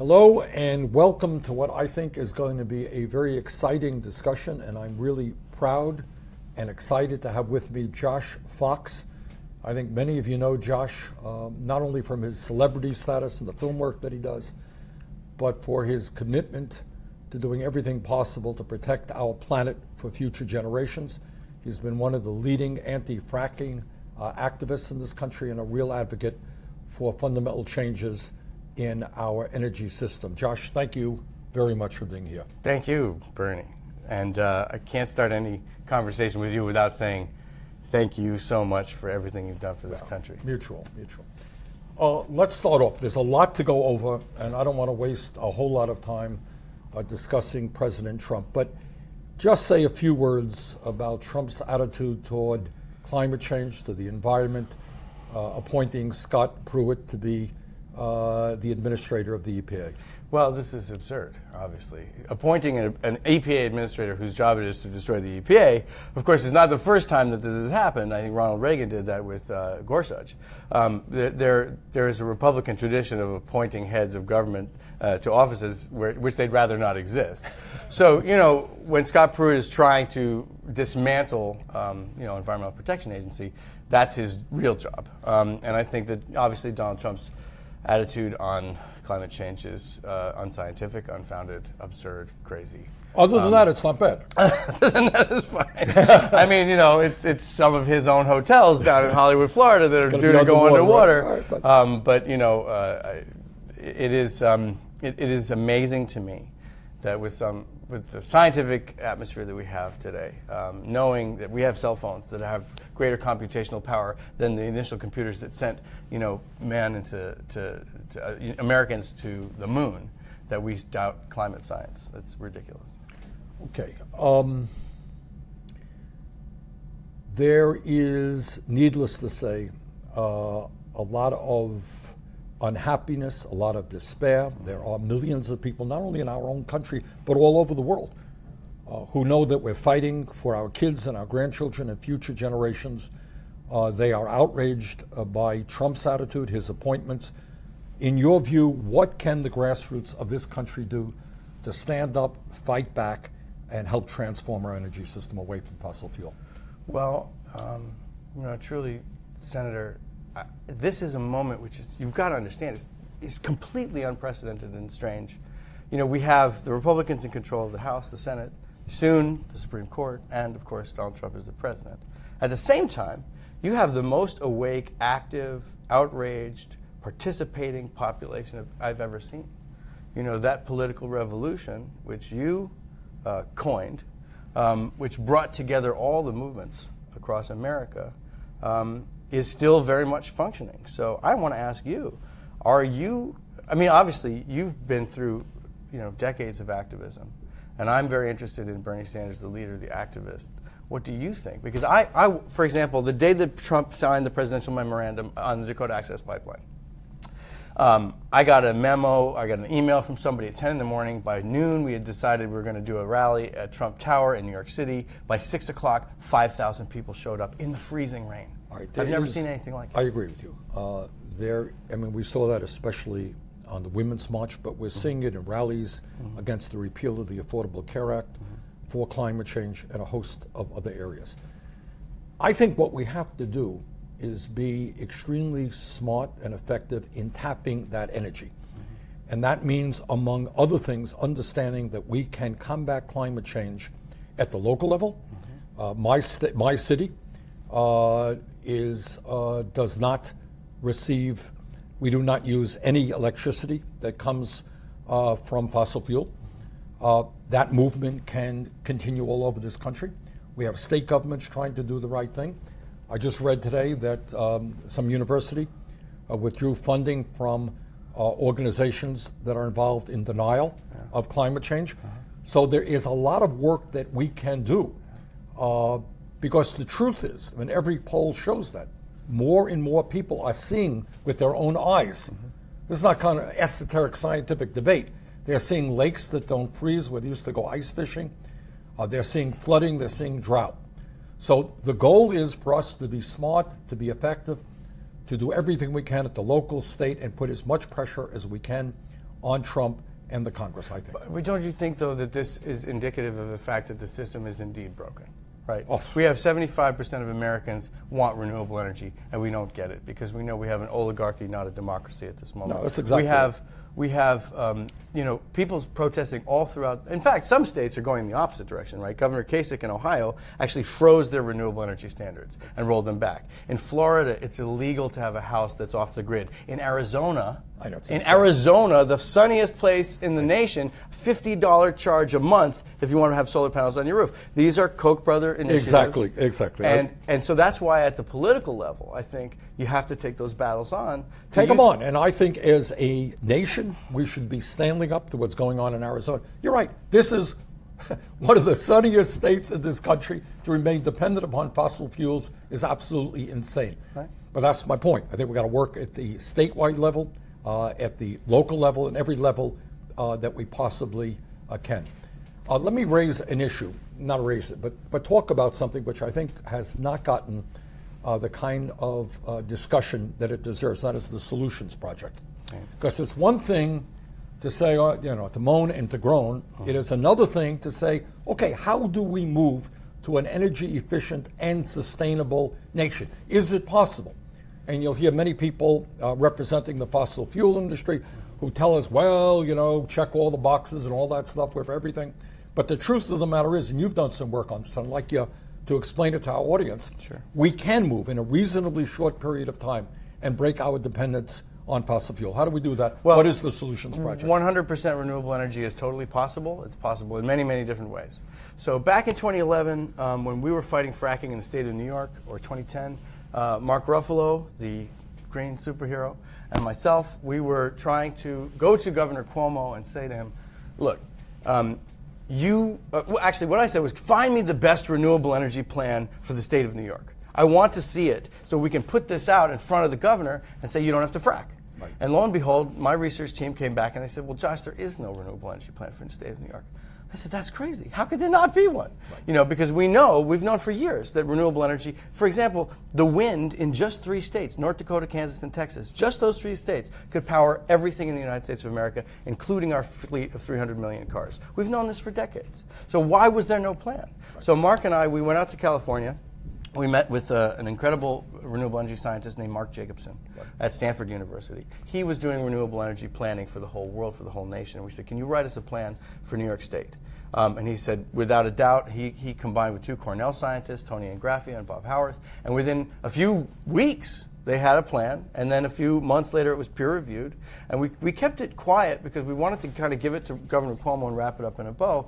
Hello and welcome to what I think is going to be a very exciting discussion, and I'm really proud and excited to have with me Josh Fox. I think many of you know Josh, not only from his celebrity status and the film work that he does, but for his commitment to doing everything possible to protect our planet for future generations. He's been one of the leading anti-fracking activists in this country and a real advocate for fundamental changes in our energy system. Josh, thank you very much for being here. Thank you, Bernie. And I can't start any conversation with you without saying thank you so much for everything you've done for this country. Mutual. Let's start off. There's a lot to go over, and I don't want to waste a whole lot of time discussing President Trump, but just say a few words about Trump's attitude toward climate change, to the environment, appointing Scott Pruitt to be the administrator of the EPA. Well, this is absurd, obviously. Appointing an EPA administrator whose job it is to destroy the EPA, of course, is not the first time that this has happened. I think Ronald Reagan did that with Gorsuch. There is a Republican tradition of appointing heads of government to offices which they'd rather not exist. So, when Scott Pruitt is trying to dismantle, Environmental Protection Agency, that's his real job. And I think that obviously Donald Trump's attitude on climate change is unscientific, unfounded, absurd, crazy. Other than that, it's not bad. Other than that, it's fine. I mean, it's some of his own hotels down in Hollywood, Florida that are due to go underwater. Right. But it is amazing to me that with the scientific atmosphere that we have today, knowing that we have cell phones that have greater computational power than the initial computers that sent, Americans to the moon, that we doubt climate science. That's ridiculous. Okay. There is, needless to say, a lot of unhappiness, a lot of despair. There are millions of people, not only in our own country, but all over the world, who know that we're fighting for our kids and our grandchildren and future generations. They are outraged by Trump's attitude, his appointments. In your view, what can the grassroots of this country do to stand up, fight back, and help transform our energy system away from fossil fuel? Well, truly, Senator, this is a moment which is, you've got to understand, is completely unprecedented and strange. We have the Republicans in control of the House, the Senate, soon the Supreme Court, and of course Donald Trump is the president. At the same time, you have the most awake, active, outraged, participating population I've ever seen. That political revolution, which you coined, which brought together all the movements across America, is still very much functioning. So I want to ask you, obviously you've been through, decades of activism, and I'm very interested in Bernie Sanders, the leader, the activist. What do you think? Because I, for example, the day that Trump signed the presidential memorandum on the Dakota Access Pipeline, I got a memo, I got an email from somebody at 10 in the morning. By noon, we had decided we were going to do a rally at Trump Tower in New York City. By 6 o'clock, 5,000 people showed up in the freezing rain. All right, I've never seen anything like it. I agree with you. We saw that especially on the Women's March, but we're seeing it in rallies against the repeal of the Affordable Care Act, for climate change, and a host of other areas. I think what we have to do is be extremely smart and effective in tapping that energy. And that means, among other things, understanding that we can combat climate change at the local level. My city does not receive, we do not use any electricity that comes from fossil fuel. That movement can continue all over this country. We have state governments trying to do the right thing. I just read today that some university withdrew funding from organizations that are involved in denial of climate change. So there is a lot of work that we can do because the truth is, every poll shows that, more and more people are seeing with their own eyes. This is not kind of esoteric scientific debate. They're seeing lakes that don't freeze where they used to go ice fishing. They're seeing flooding, they're seeing drought. So the goal is for us to be smart, to be effective, to do everything we can at the local, state, and put as much pressure as we can on Trump and the Congress, I think. But don't you think, though, that this is indicative of the fact that the system is indeed broken? Right. Oh. We have 75% of Americans want renewable energy, and we don't get it because we know we have an oligarchy, not a democracy at this moment. No, that's exactly We have people protesting all throughout. In fact, some states are going in the opposite direction, right? Governor Kasich in Ohio actually froze their renewable energy standards and rolled them back. In Florida, it's illegal to have a house that's off the grid. In Arizona, the sunniest place in the nation, $50 charge a month if you want to have solar panels on your roof. These are Koch brother initiatives. Exactly. And so that's why at the political level, I think you have to take those battles on. Take them on. And I think as a nation, we should be standing up to what's going on in Arizona. You're right. This is one of the sunniest states in this country. To remain dependent upon fossil fuels is absolutely insane. Right. But that's my point. I think we've got to work at the statewide level, at the local level, and every level that we possibly can. Let me raise an issue, not raise it, but talk about something which I think has not gotten the kind of discussion that it deserves. That is the Solutions Project. Because it's one thing to say, to moan and to groan. It is another thing to say, okay, how do we move to an energy efficient and sustainable nation? Is it possible? And you'll hear many people representing the fossil fuel industry who tell us, well, check all the boxes and all that stuff with everything. But the truth of the matter is, and you've done some work on this, I'd like you to explain it to our audience, sure, we can move in a reasonably short period of time and break our dependence on fossil fuel. How do we do that? Well, what is the Solutions Project? 100% renewable energy is totally possible. It's possible in many, many different ways. So back in 2011, when we were fighting fracking in the state of New York, or 2010, Mark Ruffalo, the green superhero, and myself, we were trying to go to Governor Cuomo and say to him, look, actually what I said was, find me the best renewable energy plan for the state of New York. I want to see it so we can put this out in front of the governor and say you don't have to frack. Right. And lo and behold, my research team came back and they said, well, Josh, there is no renewable energy plan for the state of New York. I said, that's crazy. How could there not be one? Right. Because we've known for years that renewable energy, for example, the wind in just 3 states, North Dakota, Kansas, and Texas, just those 3 states could power everything in the United States of America, including our fleet of 300 million cars. We've known this for decades. So why was there no plan? Right. So Mark and I, we went out to California. We met with an incredible renewable energy scientist named Mark Jacobson at Stanford University. He was doing renewable energy planning for the whole world, for the whole nation. And we said, can you write us a plan for New York State? And he said, without a doubt, he combined with 2 Cornell scientists, Tony Ingraffia and Bob Howarth. And within a few weeks, they had a plan. And then a few months later, it was peer-reviewed. And we kept it quiet because we wanted to kind of give it to Governor Cuomo and wrap it up in a bow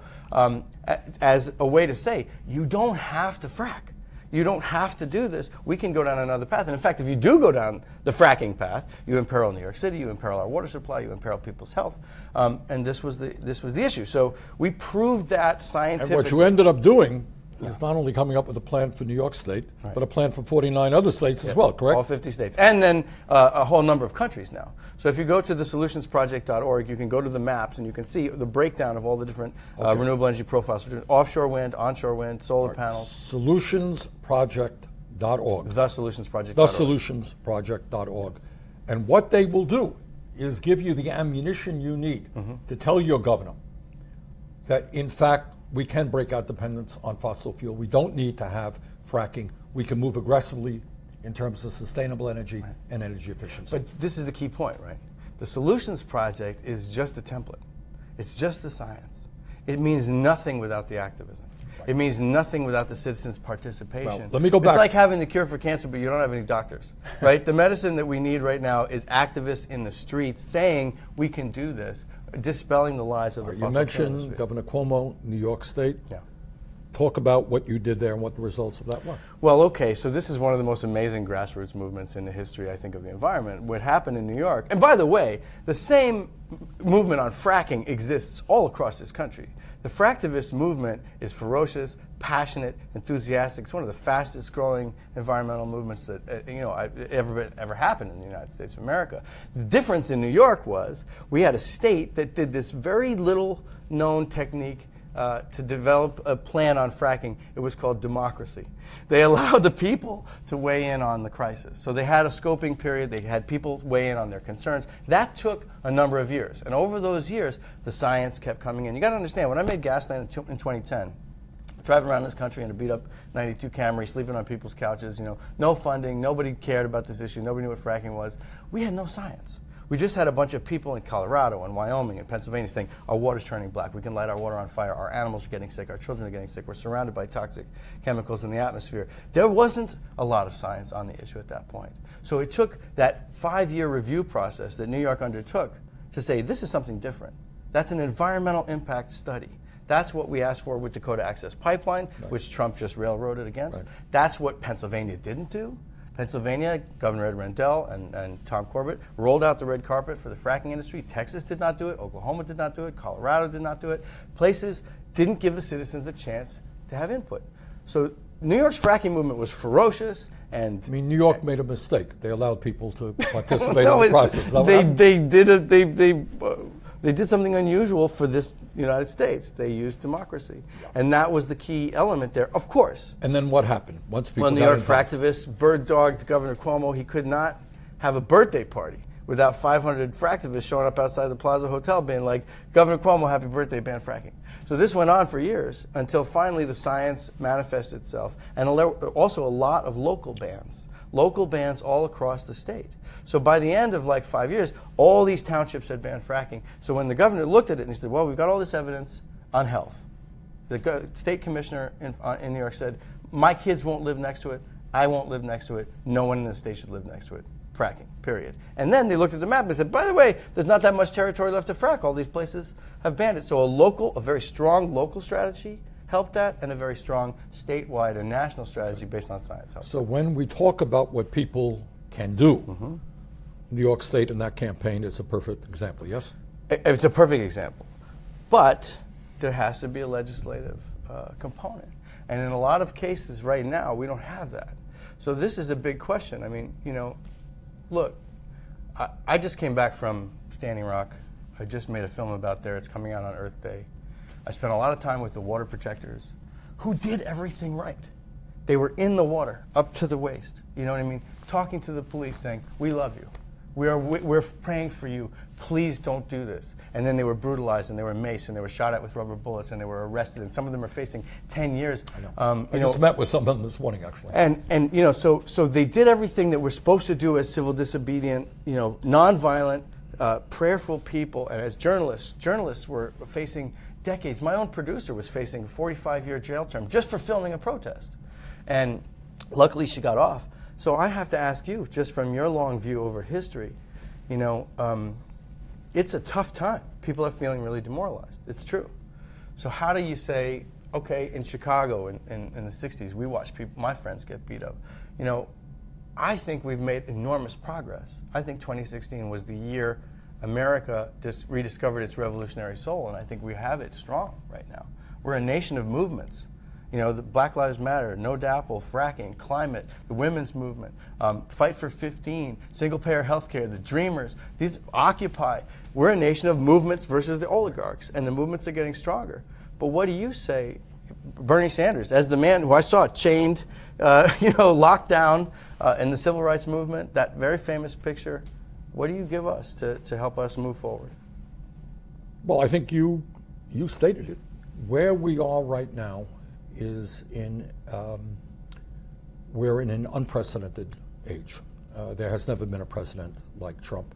as a way to say, you don't have to frack. You don't have to do this. We can go down another path. And in fact, if you do go down the fracking path, you imperil New York City, you imperil our water supply, you imperil people's health. And this was the issue. So we proved that scientifically. And what you ended up doing is not only coming up with a plan for New York State, right, but a plan for 49 other states as well, correct? All 50 states. And then a whole number of countries now. So if you go to thesolutionsproject.org, you can go to the maps and you can see the breakdown of all the different renewable energy profiles. Offshore wind, onshore wind, solar panels. Solutionsproject.org. Thesolutionsproject.org. Thesolutionsproject.org. And what they will do is give you the ammunition you need to tell your governor that, in fact, we can break our dependence on fossil fuel. We don't need to have fracking. We can move aggressively in terms of sustainable energy and energy efficiency. But this is the key point, right? The Solutions Project is just a template. It's just the science. It means nothing without the activism. Right. It means nothing without the citizens' participation. Well, let me go back. It's like having the cure for cancer, but you don't have any doctors, right? The medicine that we need right now is activists in the streets saying we can do this, dispelling the lies of the fossil fuel industry. You mentioned Governor Cuomo, New York State. Yeah. Talk about what you did there and what the results of that were. Well, okay, so this is one of the most amazing grassroots movements in the history, I think, of the environment. What happened in New York, and by the way, the same movement on fracking exists all across this country. The fractivist movement is ferocious, passionate, enthusiastic. It's one of the fastest growing environmental movements that ever happened in the United States of America. The difference in New York was we had a state that did this very little known technique to develop a plan on fracking. It was called democracy. They allowed the people to weigh in on the crisis. So they had a scoping period. They had people weigh in on their concerns. That took a number of years. And over those years, the science kept coming in. You got to understand, when I made Gasland in 2010, driving around this country in a beat-up 92 Camry, sleeping on people's couches, no funding, nobody cared about this issue, nobody knew what fracking was. We had no science. We just had a bunch of people in Colorado and Wyoming and Pennsylvania saying, our water's turning black, we can light our water on fire, our animals are getting sick, our children are getting sick, we're surrounded by toxic chemicals in the atmosphere. There wasn't a lot of science on the issue at that point. So it took that 5-year review process that New York undertook to say, this is something different. That's an environmental impact study. That's what we asked for with Dakota Access Pipeline, which Trump just railroaded against. That's what Pennsylvania didn't do. Pennsylvania, Governor Ed Rendell and Tom Corbett rolled out the red carpet for the fracking industry. Texas did not do it. Oklahoma did not do it. Colorado did not do it. Places didn't give the citizens a chance to have input. So New York's fracking movement was ferocious. And I mean, New York made a mistake. They allowed people to participate in the process. They did something unusual for this United States. They used democracy. And that was the key element there, of course. And then what happened? Once people New York fractivists bird-dogged Governor Cuomo. He could not have a birthday party without 500 fractivists showing up outside the Plaza Hotel being like, Governor Cuomo, happy birthday, ban fracking. So this went on for years until finally the science manifested itself. And also a lot of local bans all across the state. So by the end of like 5 years, all these townships had banned fracking. So when the governor looked at it and he said, well, we've got all this evidence on health. The state commissioner in New York said, my kids won't live next to it. I won't live next to it. No one in the state should live next to it. Fracking, period. And then they looked at the map and said, by the way, there's not that much territory left to frack. All these places have banned it. So a very strong local strategy helped that, and a very strong statewide and national strategy based on science. So when we talk about what people can do, New York State in that campaign is a perfect example, yes? It's a perfect example. But there has to be a legislative component. And in a lot of cases right now, we don't have that. So this is a big question. I mean, look, I just came back from Standing Rock. I just made a film about there. It's coming out on Earth Day. I spent a lot of time with the water protectors who did everything right. They were in the water, up to the waist. You know what I mean? Talking to the police saying, we love you. We're praying for you. Please don't do this. And then they were brutalized, and they were maced, and they were shot at with rubber bullets, and they were arrested, and some of them are facing 10 years. I know. I just met with some of them this morning, actually. And so they did everything that we're supposed to do as civil disobedient, nonviolent, prayerful people. And as journalists were facing decades. My own producer was facing a 45-year jail term just for filming a protest. And luckily she got off. So I have to ask you, just from your long view over history, it's a tough time. People are feeling really demoralized. It's true. So how do you say, okay, in Chicago in the 60s, we watched my friends get beat up. I think we've made enormous progress. I think 2016 was the year America just rediscovered its revolutionary soul, and I think we have it strong right now. We're a nation of movements. The Black Lives Matter, No DAPL, fracking, climate, the women's movement, Fight for 15, single-payer health care, the Dreamers, these Occupy. We're a nation of movements versus the oligarchs, and the movements are getting stronger. But what do you say, Bernie Sanders, as the man who I saw chained, locked down in the civil rights movement, that very famous picture, what do you give us to help us move forward? Well, I think you stated it. Where we are right now is we're in an unprecedented age. There has never been a president like Trump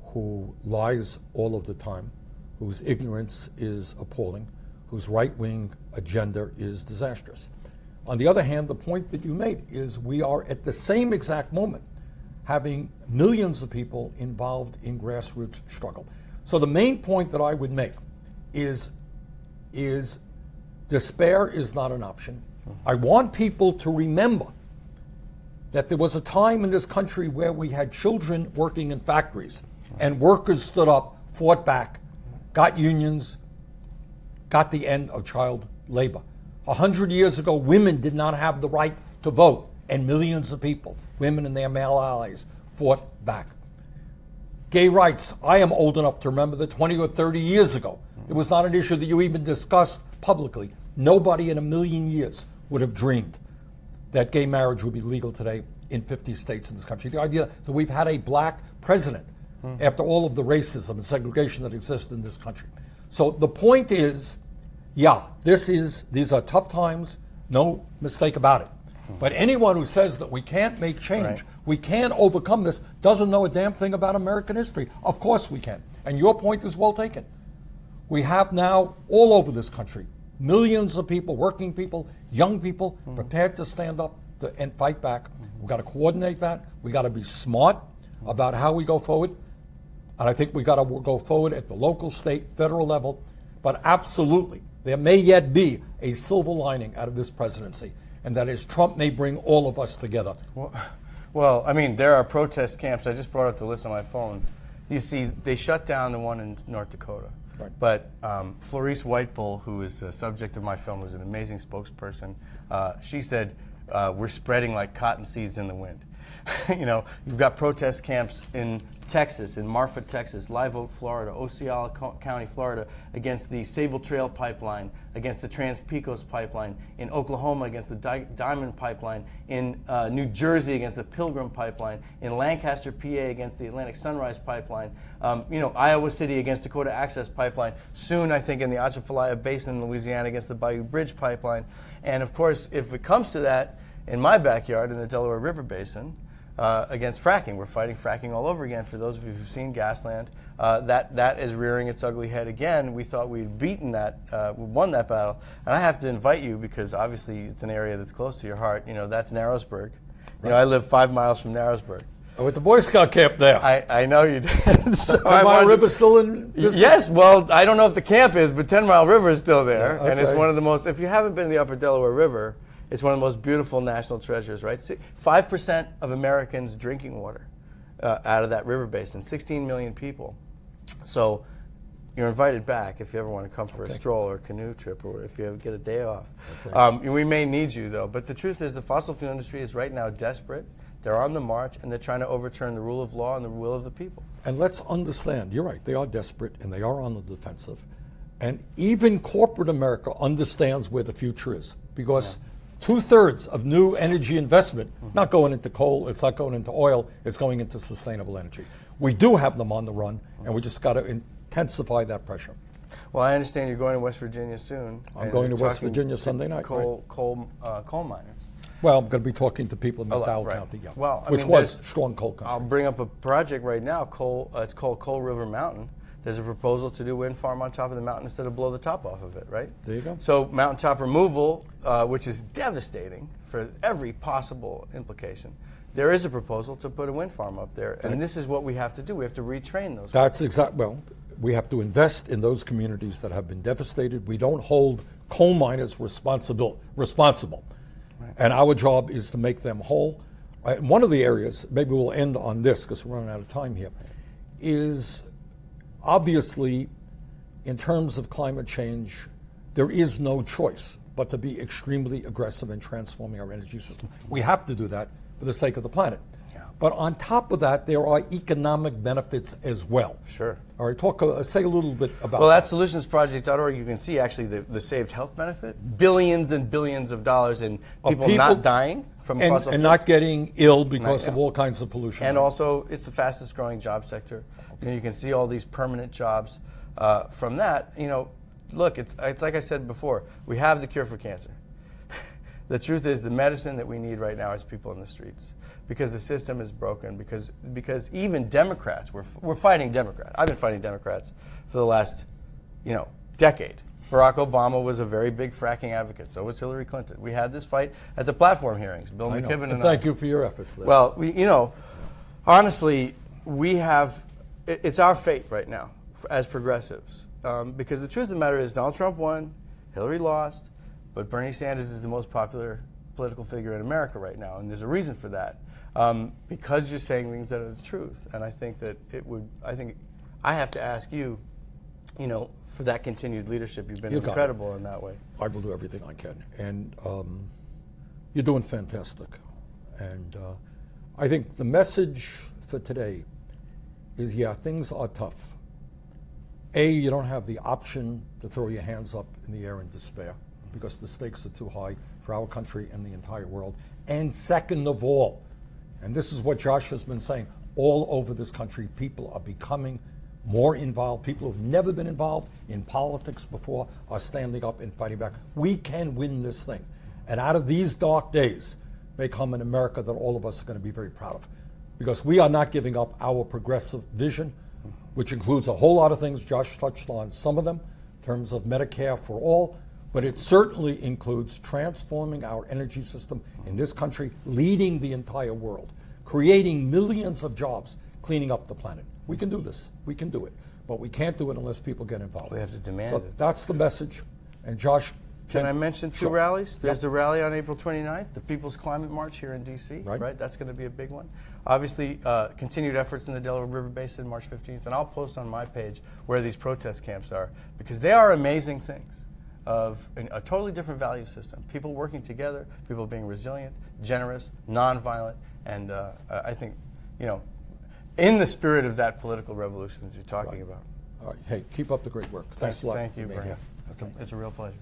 who lies all of the time, whose ignorance is appalling, whose right-wing agenda is disastrous. On the other hand, the point that you made is we are at the same exact moment having millions of people involved in grassroots struggle. So the main point that I would make is despair is not an option. I want people to remember that there was a time in this country where we had children working in factories and workers stood up, fought back, got unions, got the end of child labor. 100 years ago, women did not have the right to vote, and millions of people, women and their male allies, fought back. Gay rights, I am old enough to remember that 20 or 30 years ago, It was not an issue that you even discussed publicly. Nobody in a million years would have dreamed that gay marriage would be legal today in 50 states in this country. The idea that we've had a black president after all of the racism and segregation that exists in this country. So the point is, yeah, these are tough times, no mistake about it. But anyone who says that we can't make change, we can't overcome this, doesn't know a damn thing about American history. Of course we can. And your point is well taken. We have now, all over this country, millions of people, working people, young people, prepared to stand up and fight back. We've got to coordinate that. We've got to be smart about how we go forward. And I think we've got to go forward at the local, state, federal level. But absolutely, there may yet be a silver lining out of this presidency. And that is Trump may bring all of us together. Well, I mean, there are protest camps. I just brought up the list on my phone. You see, they shut down the one in North Dakota. Right. But Florice Whitebull, who is the subject of my film, was an amazing spokesperson. She said, we're spreading like cotton seeds in the wind. You know, you've got protest camps in Texas, in Marfa, Texas, Live Oak, Florida, Osceola County, Florida, against the Sable Trail pipeline, against the Trans-Pecos pipeline, in Oklahoma against the Diamond pipeline, in New Jersey against the Pilgrim pipeline, in Lancaster, PA against the Atlantic Sunrise pipeline, you know, Iowa City against Dakota Access pipeline, soon I think in the Atchafalaya Basin in Louisiana against the Bayou Bridge pipeline. And of course, if it comes to that, in my backyard in the Delaware River Basin, against fracking. We're fighting fracking all over again. For those of you who've seen Gasland, that is rearing its ugly head again. We thought we'd beaten that, we won that battle. And I have to invite you, because obviously it's an area that's close to your heart. You know, that's Narrowsburg. You know, I live 5 miles from Narrowsburg. I went to Boy Scout camp there. I know you did. So 10 Mile River still in business? Yes, well, I don't know if the camp is, but 10 Mile River is still there. Yeah, And it's okay. one of the most, if you haven't been to the upper Delaware River, it's one of the most beautiful national treasures, right? 5% of Americans drinking water out of that river basin, 16 million people. So you're invited back if you ever want to come for a stroll or a canoe trip, or if you ever get a day off. Okay. We may need you, though. But the truth is the fossil fuel industry is right now desperate. They're on the march, and they're trying to overturn the rule of law and the will of the people. And let's understand, you're right, they are desperate and they are on the defensive. And even corporate America understands where the future is, because 2/3 of new energy investment, not going into coal, it's not going into oil, it's going into sustainable energy. We do have them on the run, and we just got to intensify that pressure. Well, I understand you're going to West Virginia soon. I'm going to West Virginia Sunday night. Coal miners. Well, I'm going to be talking to people in McDowell right. County, yeah, Well, I which mean, was strong coal country. I'll bring up a project right now. It's called Coal River Mountain. There's a proposal to do wind farm on top of the mountain instead of blow the top off of it, right? There you go. So mountaintop removal, which is devastating for every possible implication. There is a proposal to put a wind farm up there, and this is what we have to do. We have to retrain those. That's exactly, well, we have to invest in those communities that have been devastated. We don't hold coal miners responsible. Right. And our job is to make them whole. One of the areas, maybe we'll end on this because we're running out of time here, is obviously, in terms of climate change, there is no choice but to be extremely aggressive in transforming our energy system. We have to do that for the sake of the planet. Yeah. But on top of that, there are economic benefits as well. Sure. All right, say a little bit about that. Well, at solutionsproject.org, you can see actually the saved health benefit, billions and billions of dollars in people not dying from fossil fuels. And not getting ill because of all kinds of pollution. And also, it's the fastest growing job sector. Okay. You can see all these permanent jobs from that. You know, look, it's like I said before, we have the cure for cancer. The truth is the medicine that we need right now is people in the streets, because the system is broken, because even Democrats, we're fighting Democrats. I've been fighting Democrats for the last, decade. Barack Obama was a very big fracking advocate. So was Hillary Clinton. We had this fight at the platform hearings. Bill McKibben and thank you for your efforts there. Well, honestly, it's our fate right now as progressives. Because the truth of the matter is Donald Trump won, Hillary lost, but Bernie Sanders is the most popular political figure in America right now, and there's a reason for that. Because you're saying things that are the truth, and I think that I have to ask you, for that continued leadership. You've been incredible in that way. I will do everything I can, and you're doing fantastic. And I think the message for today is, things are tough, You don't have the option to throw your hands up in the air in despair because the stakes are too high for our country and the entire world. And second of all, and this is what Josh has been saying, all over this country, people are becoming more involved. People who've never been involved in politics before are standing up and fighting back. We can win this thing. And out of these dark days may come an America that all of us are going to be very proud of. Because we are not giving up our progressive vision, which includes a whole lot of things. Josh touched on some of them in terms of Medicare for all, but it certainly includes transforming our energy system in this country, leading the entire world, creating millions of jobs, cleaning up the planet. We can do this. We can do it. But we can't do it unless people get involved. We have to demand so it. That's the message. And Josh, can I mention two Sure. rallies? There's Yep. the rally on April 29th, the People's Climate March here in D.C., right? That's going to be a big one. Obviously, continued efforts in the Delaware River Basin, March 15th, and I'll post on my page where these protest camps are, because they are amazing things of a totally different value system. People working together, people being resilient, generous, nonviolent, and I think, in the spirit of that political revolution that you're talking about. All right. Hey, keep up the great work. Thanks a lot. Thank you, for being Brian. here. It's a real pleasure.